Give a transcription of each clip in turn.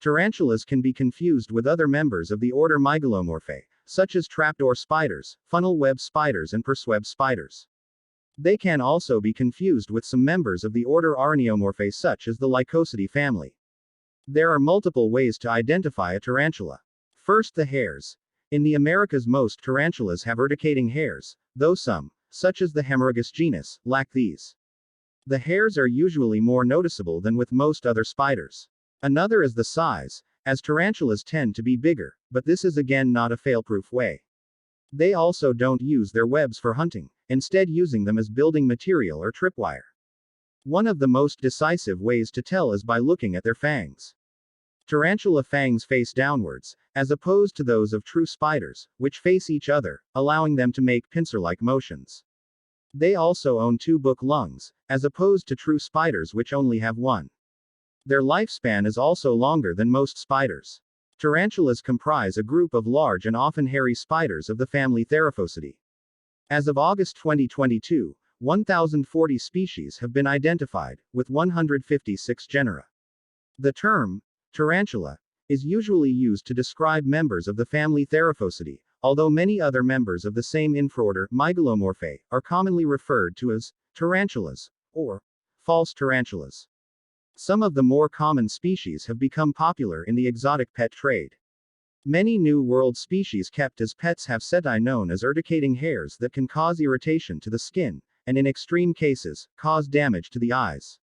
Tarantulas can be confused with other members of the order Mygalomorphae, such as trapdoor spiders, funnel web spiders, and purse-web spiders. They can also be confused with some members of the order Araneomorphae, such as the Lycosidae family. There are multiple ways to identify a tarantula. First, the hairs. In the Americas, most tarantulas have urticating hairs, though some, such as the Hemorrhagus genus, lack these. The hairs are usually more noticeable than with most other spiders. Another is the size, as tarantulas tend to be bigger, but this is again not a fail-proof way. They also don't use their webs for hunting, instead using them as building material or tripwire. One of the most decisive ways to tell is by looking at their fangs. Tarantula fangs face downwards, as opposed to those of true spiders, which face each other, allowing them to make pincer-like motions. They also own two book lungs, as opposed to true spiders which only have one. Their lifespan is also longer than most spiders. Tarantulas comprise a group of large and often hairy spiders of the family Theraphosidae. As of August 2022, 1,040 species have been identified, with 156 genera. The term tarantula is usually used to describe members of the family Theraphosidae, although many other members of the same infraorder, Mygalomorphae, are commonly referred to as tarantulas, or false tarantulas. Some of the more common species have become popular in the exotic pet trade. Many New World species kept as pets have setae known as urticating hairs that can cause irritation to the skin, and in extreme cases, cause damage to the eyes.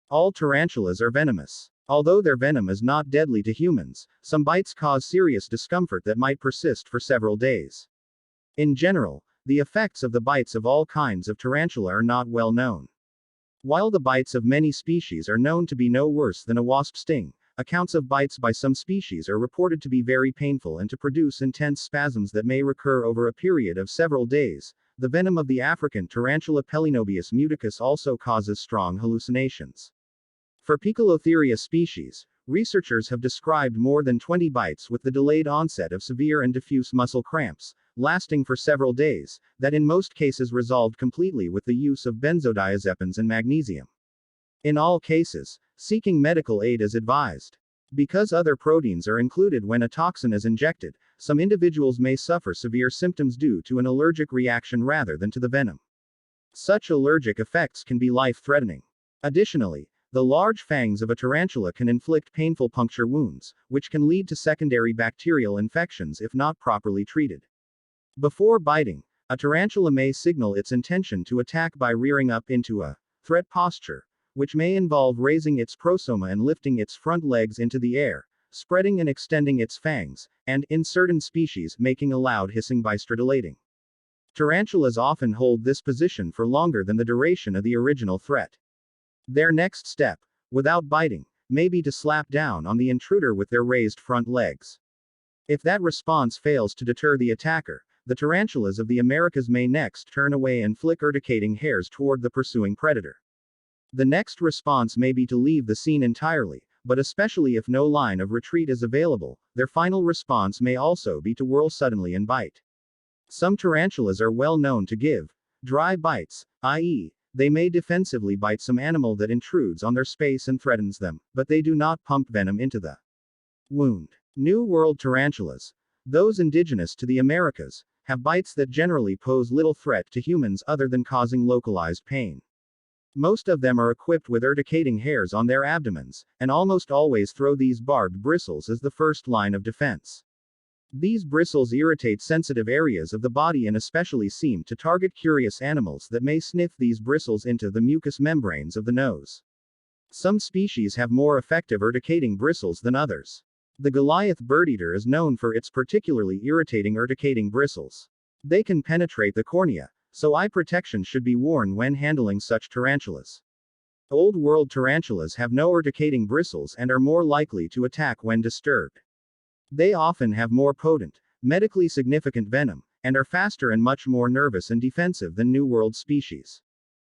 All tarantulas are venomous. Although their venom is not deadly to humans, some bites cause serious discomfort that might persist for several days. In general, the effects of the bites of all kinds of tarantula are not well known. While the bites of many species are known to be no worse than a wasp sting, accounts of bites by some species are reported to be very painful and to produce intense spasms that may recur over a period of several days. The venom of the African tarantula Pelinobius muticus also causes strong hallucinations. For Poecilotheria species, researchers have described more than 20 bites with the delayed onset of severe and diffuse muscle cramps, lasting for several days, that in most cases resolved completely with the use of benzodiazepines and magnesium. In all cases, seeking medical aid is advised. Because other proteins are included when a toxin is injected, some individuals may suffer severe symptoms due to an allergic reaction rather than to the venom. Such allergic effects can be life-threatening. Additionally, the large fangs of a tarantula can inflict painful puncture wounds, which can lead to secondary bacterial infections if not properly treated. Before biting, a tarantula may signal its intention to attack by rearing up into a threat posture, which may involve raising its prosoma and lifting its front legs into the air, spreading and extending its fangs, and, in certain species, making a loud hissing by stridulating. Tarantulas often hold this position for longer than the duration of the original threat. Their next step, without biting, may be to slap down on the intruder with their raised front legs. If that response fails to deter the attacker, the tarantulas of the Americas may next turn away and flick urticating hairs toward the pursuing predator. The next response may be to leave the scene entirely, but especially if no line of retreat is available, their final response may also be to whirl suddenly and bite. Some tarantulas are well known to give dry bites, i.e., they may defensively bite some animal that intrudes on their space and threatens them, but they do not pump venom into the wound. New World tarantulas, those indigenous to the Americas, have bites that generally pose little threat to humans other than causing localized pain. Most of them are equipped with urticating hairs on their abdomens, and almost always throw these barbed bristles as the first line of defense. These bristles irritate sensitive areas of the body and especially seem to target curious animals that may sniff these bristles into the mucous membranes of the nose. Some species have more effective urticating bristles than others. The Goliath bird-eater is known for its particularly irritating urticating bristles. They can penetrate the cornea, so eye protection should be worn when handling such tarantulas. Old World tarantulas have no urticating bristles and are more likely to attack when disturbed. They often have more potent, medically significant venom, and are faster and much more nervous and defensive than New World species.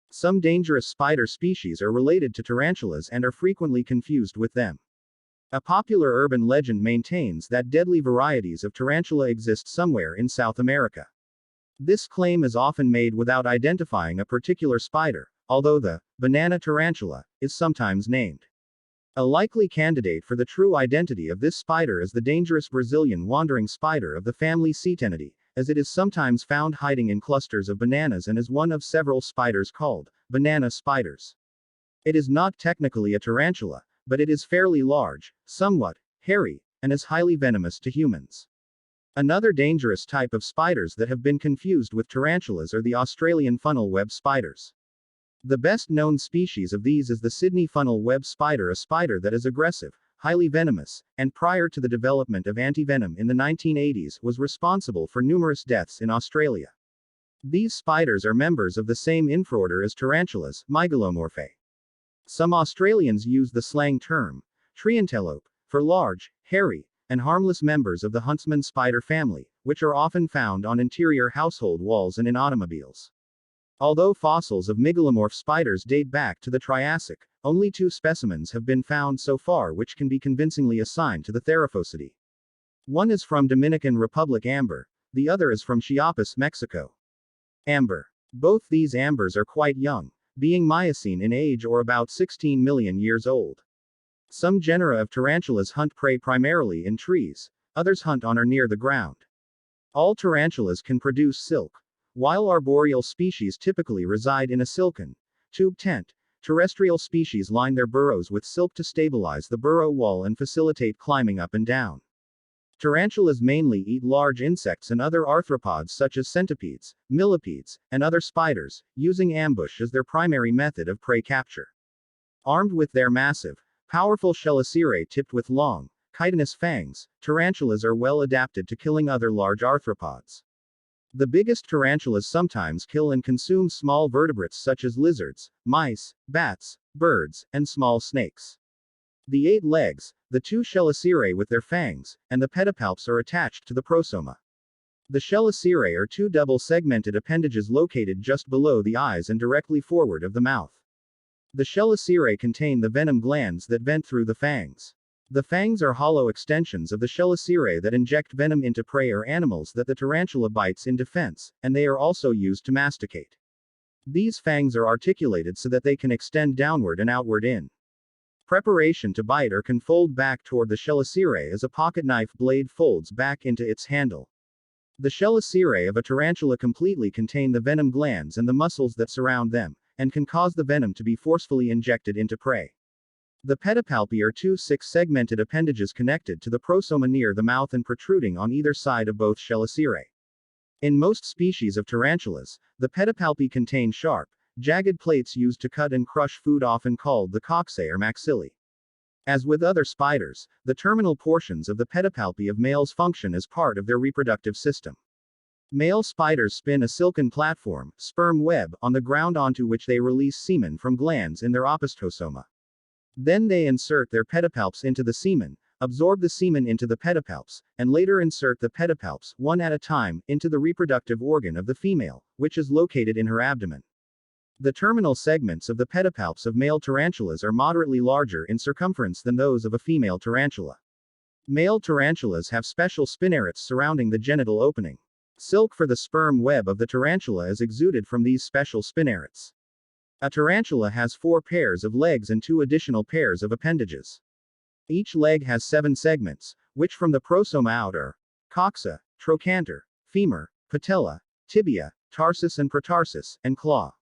Some dangerous spider species are related to tarantulas and are frequently confused with them. A popular urban legend maintains that deadly varieties of tarantula exist somewhere in South America. This claim is often made without identifying a particular spider, although the banana tarantula is sometimes named. A likely candidate for the true identity of this spider is the dangerous Brazilian wandering spider of the family Cetenidae, as it is sometimes found hiding in clusters of bananas and is one of several spiders called banana spiders. It is not technically a tarantula, but it is fairly large, somewhat hairy, and is highly venomous to humans. Another dangerous type of spiders that have been confused with tarantulas are the Australian funnel web spiders. The best known species of these is the Sydney funnel web spider, a spider that is aggressive, highly venomous, and prior to the development of antivenom in the 1980s was responsible for numerous deaths in Australia. These spiders are members of the same infraorder as tarantulas, Mygalomorphae. Some Australians use the slang term, triantelope, for large, hairy, and harmless members of the huntsman spider family, which are often found on interior household walls and in automobiles. Although fossils of mygalomorph spiders date back to the Triassic, only 2 specimens have been found so far which can be convincingly assigned to the Theraphosidae. One is from Dominican Republic amber, the other is from Chiapas, Mexico. Amber. Both these ambers are quite young, being Miocene in age or about 16 million years old. Some genera of tarantulas hunt prey primarily in trees, others hunt on or near the ground. All tarantulas can produce silk. While arboreal species typically reside in a silken tube tent, terrestrial species line their burrows with silk to stabilize the burrow wall and facilitate climbing up and down. Tarantulas mainly eat large insects and other arthropods such as centipedes, millipedes, and other spiders, using ambush as their primary method of prey capture. Armed with their massive, powerful chelicerae tipped with long, chitinous fangs, tarantulas are well adapted to killing other large arthropods. The biggest tarantulas sometimes kill and consume small vertebrates such as lizards, mice, bats, birds, and small snakes. The 8 legs, the 2 chelicerae with their fangs, and the pedipalps are attached to the prosoma. The chelicerae are 2 double-segmented appendages located just below the eyes and directly forward of the mouth. The chelicerae contain the venom glands that vent through the fangs. The fangs are hollow extensions of the chelicerae that inject venom into prey or animals that the tarantula bites in defense, and they are also used to masticate. These fangs are articulated so that they can extend downward and outward in preparation to bite or can fold back toward the chelicerae as a pocketknife blade folds back into its handle. The chelicerae of a tarantula completely contain the venom glands and the muscles that surround them, and can cause the venom to be forcefully injected into prey. The pedipalpi are 2 6-segmented appendages connected to the prosoma near the mouth and protruding on either side of both chelicerae. In most species of tarantulas, the pedipalpi contain sharp, jagged plates used to cut and crush food, often called the coxae or maxillae. As with other spiders, the terminal portions of the pedipalpi of males function as part of their reproductive system. Male spiders spin a silken platform, sperm web, on the ground onto which they release semen from glands in their opistosoma. Then they insert their pedipalps into the semen, absorb the semen into the pedipalps, and later insert the pedipalps, one at a time, into the reproductive organ of the female, which is located in her abdomen. The terminal segments of the pedipalps of male tarantulas are moderately larger in circumference than those of a female tarantula. Male tarantulas have special spinnerets surrounding the genital opening. Silk for the sperm web of the tarantula is exuded from these special spinnerets. A tarantula has 4 pairs of legs and 2 additional pairs of appendages. Each leg has 7 segments, which from the prosoma out are coxa, trochanter, femur, patella, tibia, tarsus and protarsus, and claw.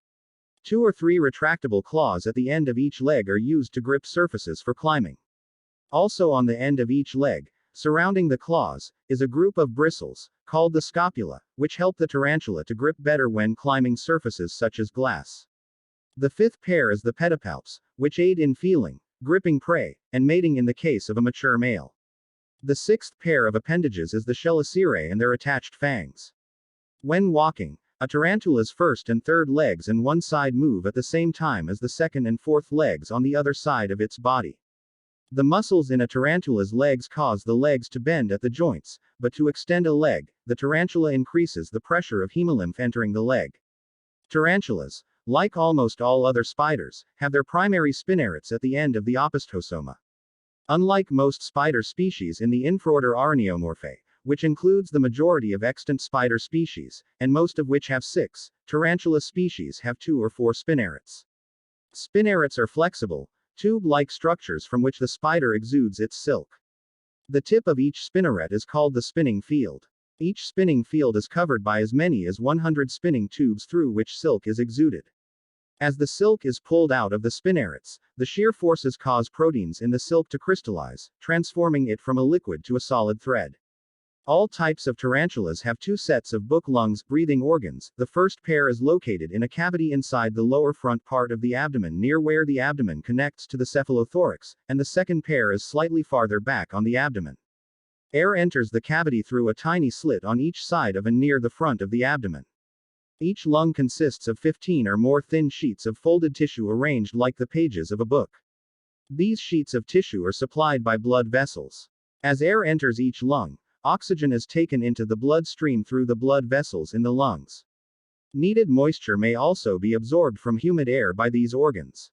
2 or 3 retractable claws at the end of each leg are used to grip surfaces for climbing. Also on the end of each leg, surrounding the claws, is a group of bristles, called the scapula, which help the tarantula to grip better when climbing surfaces such as glass. The 5th pair is the pedipalps, which aid in feeling, gripping prey, and mating in the case of a mature male. The 6th pair of appendages is the chelicerae and their attached fangs. When walking, a tarantula's 1st and 3rd legs and one side move at the same time as the 2nd and 4th legs on the other side of its body. The muscles in a tarantula's legs cause the legs to bend at the joints, but to extend a leg, the tarantula increases the pressure of hemolymph entering the leg. Tarantulas, like almost all other spiders, have their primary spinnerets at the end of the opistosoma. Unlike most spider species in the infraorder Araneomorphae, which includes the majority of extant spider species, and most of which have 6, tarantula species have 2 or 4 spinnerets. Spinnerets are flexible, tube-like structures from which the spider exudes its silk. The tip of each spinneret is called the spinning field. Each spinning field is covered by as many as 100 spinning tubes through which silk is exuded. As the silk is pulled out of the spinnerets, the shear forces cause proteins in the silk to crystallize, transforming it from a liquid to a solid thread. All types of tarantulas have two sets of book lungs, breathing organs. The first pair is located in a cavity inside the lower front part of the abdomen near where the abdomen connects to the cephalothorax, and the second pair is slightly farther back on the abdomen. Air enters the cavity through a tiny slit on each side of and near the front of the abdomen. Each lung consists of 15 or more thin sheets of folded tissue arranged like the pages of a book. These sheets of tissue are supplied by blood vessels. As air enters each lung, oxygen is taken into the bloodstream through the blood vessels in the lungs. Needed moisture may also be absorbed from humid air by these organs.